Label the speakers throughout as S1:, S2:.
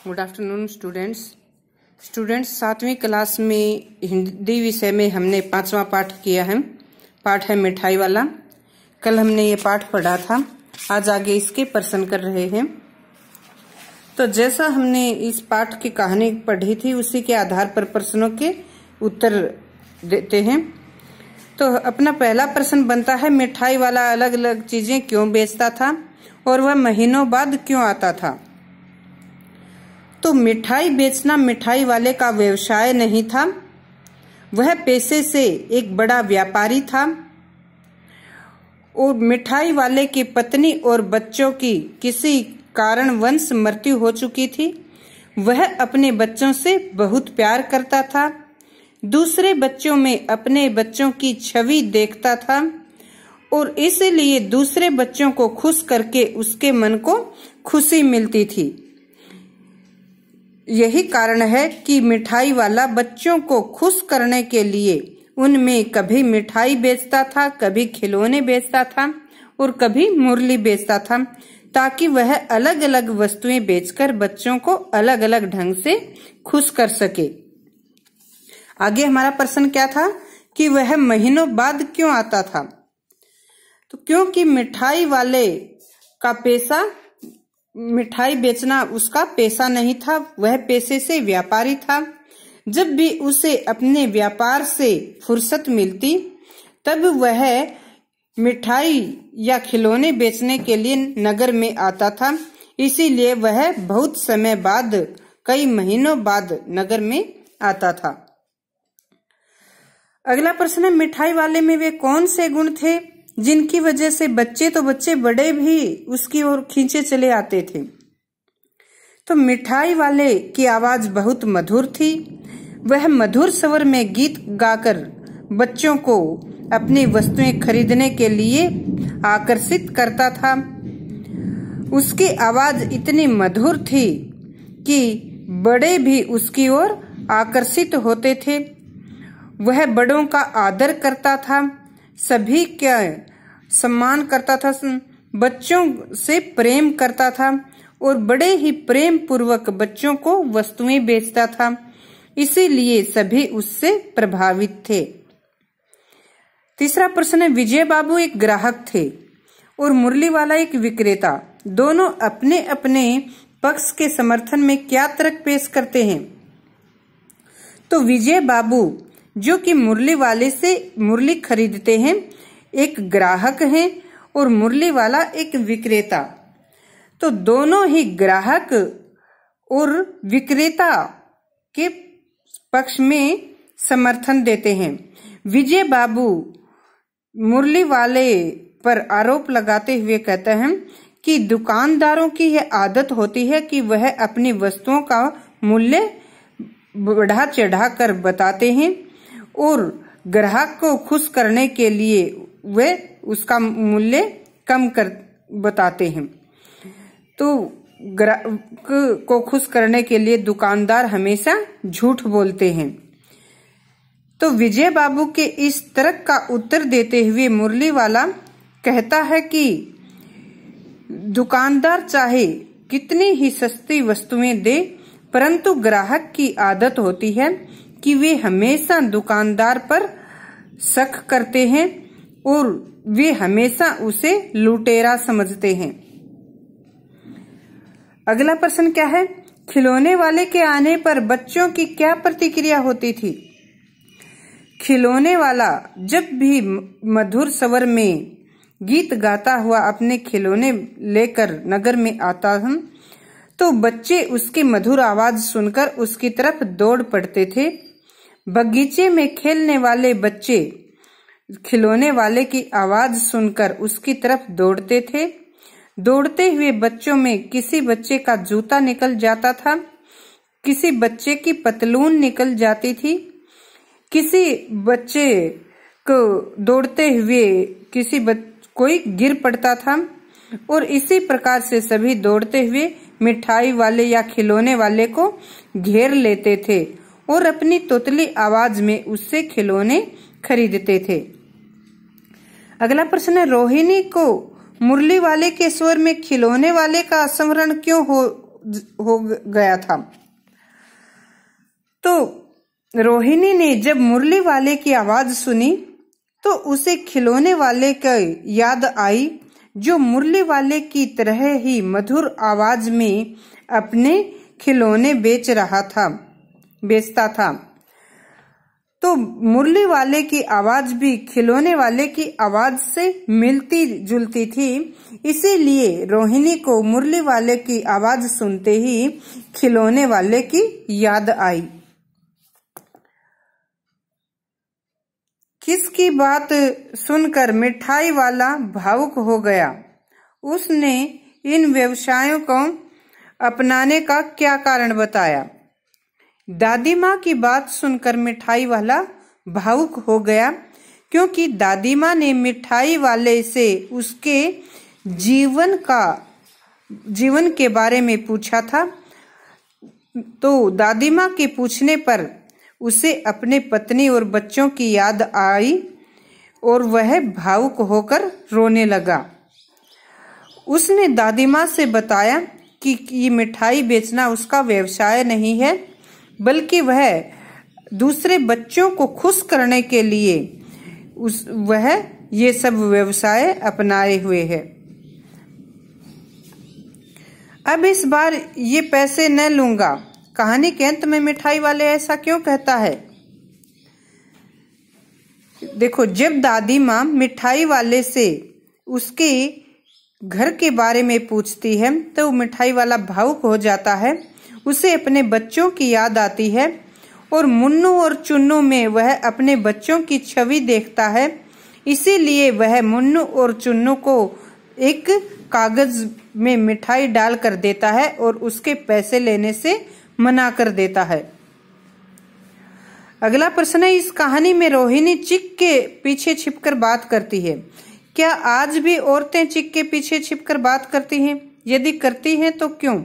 S1: Good afternoon students 7वीं class में हिंदी विषय में हमने 5वां पाठ किया है। पाठ है मिठाई वाला। कल हमने ये पाठ पढ़ा था, आज आगे इसके प्रश्न कर रहे हैं। तो जैसा हमने इस पाठ की कहानी पढ़ी थी उसी के आधार पर प्रश्नों के उत्तर देते हैं। तो अपना पहला प्रश्न बनता है, मिठाई वाला अलग अलग चीजें क्यों बेचता था और वह महीनों बाद क्यों आता था। तो मिठाई बेचना मिठाई वाले का व्यवसाय नहीं था, वह पेशे से एक बड़ा व्यापारी था। और मिठाई वाले की पत्नी और बच्चों की किसी कारणवश मृत्यु हो चुकी थी। वह अपने बच्चों से बहुत प्यार करता था, दूसरे बच्चों में अपने बच्चों की छवि देखता था और इसलिए दूसरे बच्चों को खुश करके उसके मन को खुशी मिलती थी। यही कारण है कि मिठाई वाला बच्चों को खुश करने के लिए उनमें कभी मिठाई बेचता था, कभी खिलौने बेचता था और कभी मुरली बेचता था, ताकि वह अलग अलग वस्तुएं बेचकर बच्चों को अलग अलग ढंग से खुश कर सके। आगे हमारा प्रश्न क्या था कि वह महीनों बाद क्यों आता था। तो क्योंकि मिठाई वाले का पेशा मिठाई बेचना उसका पेशा नहीं था, वह पेशे से व्यापारी था। जब भी उसे अपने व्यापार से फुर्सत मिलती तब वह मिठाई या खिलौने बेचने के लिए नगर में आता था। इसीलिए वह बहुत समय बाद, कई महीनों बाद नगर में आता था। अगला प्रश्न है, मिठाई वाले में वे कौन से गुण थे जिनकी वजह से बच्चे बड़े भी उसकी ओर खींचे चले आते थे। तो मिठाई वाले की आवाज बहुत मधुर थी। वह मधुर स्वर में गीत गाकर बच्चों को अपनी वस्तुएं खरीदने के लिए आकर्षित करता था। उसकी आवाज इतनी मधुर थी कि बड़े भी उसकी ओर आकर्षित होते थे। वह बड़ों का आदर करता था, सभी का सम्मान करता था, बच्चों से प्रेम करता था और बड़े ही प्रेम पूर्वक बच्चों को वस्तुएं बेचता था। इसीलिए सभी उससे प्रभावित थे। तीसरा प्रश्न है, विजय बाबू एक ग्राहक थे और मुरली वाला एक विक्रेता। दोनों अपने अपने पक्ष के समर्थन में क्या तर्क पेश करते हैं। तो विजय बाबू जो कि मुरली वाले से मुरली खरीदते हैं, एक ग्राहक हैं और मुरली वाला एक विक्रेता। तो दोनों ही ग्राहक और विक्रेता के पक्ष में समर्थन देते हैं। विजय बाबू मुरली वाले पर आरोप लगाते हुए कहते हैं कि दुकानदारों की यह आदत होती है कि वह अपनी वस्तुओं का मूल्य बढ़ा चढ़ा कर बताते हैं और ग्राहक को खुश करने के लिए वे उसका मूल्य कम कर बताते हैं। तो ग्राहक को खुश करने के लिए दुकानदार हमेशा झूठ बोलते हैं। तो विजय बाबू के इस तर्क का उत्तर देते हुए मुरली वाला कहता है कि दुकानदार चाहे कितनी ही सस्ती वस्तुएं दे, परंतु ग्राहक की आदत होती है कि वे हमेशा दुकानदार पर शक करते हैं और वे हमेशा उसे लुटेरा समझते हैं। अगला प्रश्न क्या है, खिलौने वाले के आने पर बच्चों की क्या प्रतिक्रिया होती थी। खिलौने वाला जब भी मधुर स्वर में गीत गाता हुआ अपने खिलौने लेकर नगर में आता था तो बच्चे उसकी मधुर आवाज सुनकर उसकी तरफ दौड़ पड़ते थे। बगीचे में खेलने वाले बच्चे खिलौने वाले की आवाज सुनकर उसकी तरफ दौड़ते थे। दौड़ते हुए बच्चों में किसी बच्चे का जूता निकल जाता था, किसी बच्चे की पतलून निकल जाती थी, किसी बच्चे को दौड़ते हुए कोई गिर पड़ता था और इसी प्रकार से सभी दौड़ते हुए मिठाई वाले या खिलौने वाले को घेर लेते थे और अपनी तोतली आवाज में उससे खिलौने खरीदते थे। अगला प्रश्न है, रोहिणी को मुरली वाले के स्वर में खिलौने वाले का स्मरण क्यों हो गया था। तो रोहिणी ने जब मुरली वाले की आवाज सुनी तो उसे खिलौने वाले की याद आई, जो मुरली वाले की तरह ही मधुर आवाज में अपने खिलौने बेचता था। तो मुरली वाले की आवाज भी खिलौने वाले की आवाज से मिलती जुलती थी, इसीलिए रोहिणी को मुरली वाले की आवाज सुनते ही खिलौने वाले की याद आई। किसकी बात सुनकर मिठाई वाला भावुक हो गया। उसने इन व्यवसायों को अपनाने का क्या कारण बताया। दादी माँ की बात सुनकर मिठाई वाला भावुक हो गया, क्योंकि दादी माँ ने मिठाई वाले से उसके जीवन के बारे में पूछा था। तो दादी माँ के पूछने पर उसे अपने पत्नी और बच्चों की याद आई और वह भावुक होकर रोने लगा। उसने दादी माँ से बताया कि ये मिठाई बेचना उसका व्यवसाय नहीं है, बल्कि वह दूसरे बच्चों को खुश करने के लिए वह ये सब व्यवसाय अपनाए हुए है। अब इस बार ये पैसे न लूंगा। कहानी के अंत में मिठाई वाले ऐसा क्यों कहता है। देखो, जब दादी माँ मिठाई वाले से उसके घर के बारे में पूछती है तो मिठाई वाला भावुक हो जाता है। उसे अपने बच्चों की याद आती है और मुन्नू और चुन्नू में वह अपने बच्चों की छवि देखता है। इसीलिए वह मुन्नू और चुन्नू को एक कागज में मिठाई डाल कर देता है और उसके पैसे लेने से मना कर देता है। अगला प्रश्न है, इस कहानी में रोहिणी चिक के पीछे छिपकर बात करती है। क्या आज भी औरतें चिक के पीछे छिपकर बात करती हैं? यदि करती हैं तो क्यों?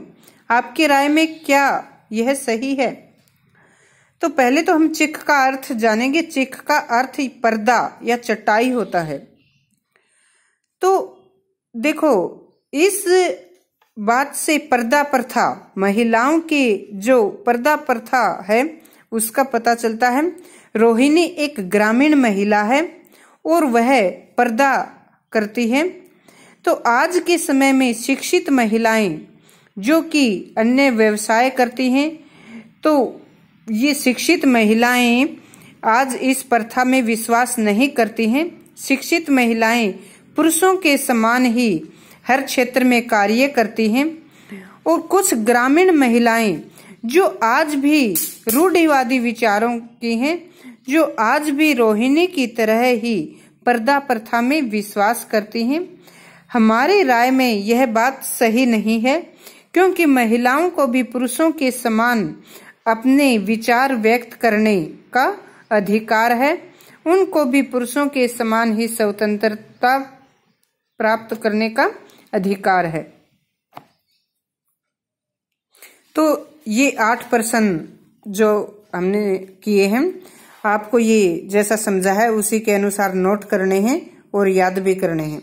S1: आपकी राय में क्या यह सही है? तो पहले तो हम चिक का अर्थ जानेंगे। चिक का अर्थ पर्दा या चटाई होता है। तो देखो, इस बात से पर्दा प्रथा, महिलाओं की जो पर्दा प्रथा है उसका पता चलता है। रोहिणी एक ग्रामीण महिला है और वह पर्दा करती है। तो आज के समय में शिक्षित महिलाएं जो कि अन्य व्यवसाय करती हैं, तो ये शिक्षित महिलाएं आज इस प्रथा में विश्वास नहीं करती हैं। शिक्षित महिलाएं पुरुषों के समान ही हर क्षेत्र में कार्य करती हैं। और कुछ ग्रामीण महिलाएं जो आज भी रूढ़िवादी विचारों की हैं, जो आज भी रोहिणी की तरह ही पर्दा प्रथा में विश्वास करती हैं। हमारी राय में यह बात सही नहीं है, क्योंकि महिलाओं को भी पुरुषों के समान अपने विचार व्यक्त करने का अधिकार है। उनको भी पुरुषों के समान ही स्वतंत्रता प्राप्त करने का अधिकार है। तो ये 8 प्रश्न जो हमने किए हैं, आपको ये जैसा समझा है उसी के अनुसार नोट करने हैं और याद भी करने हैं।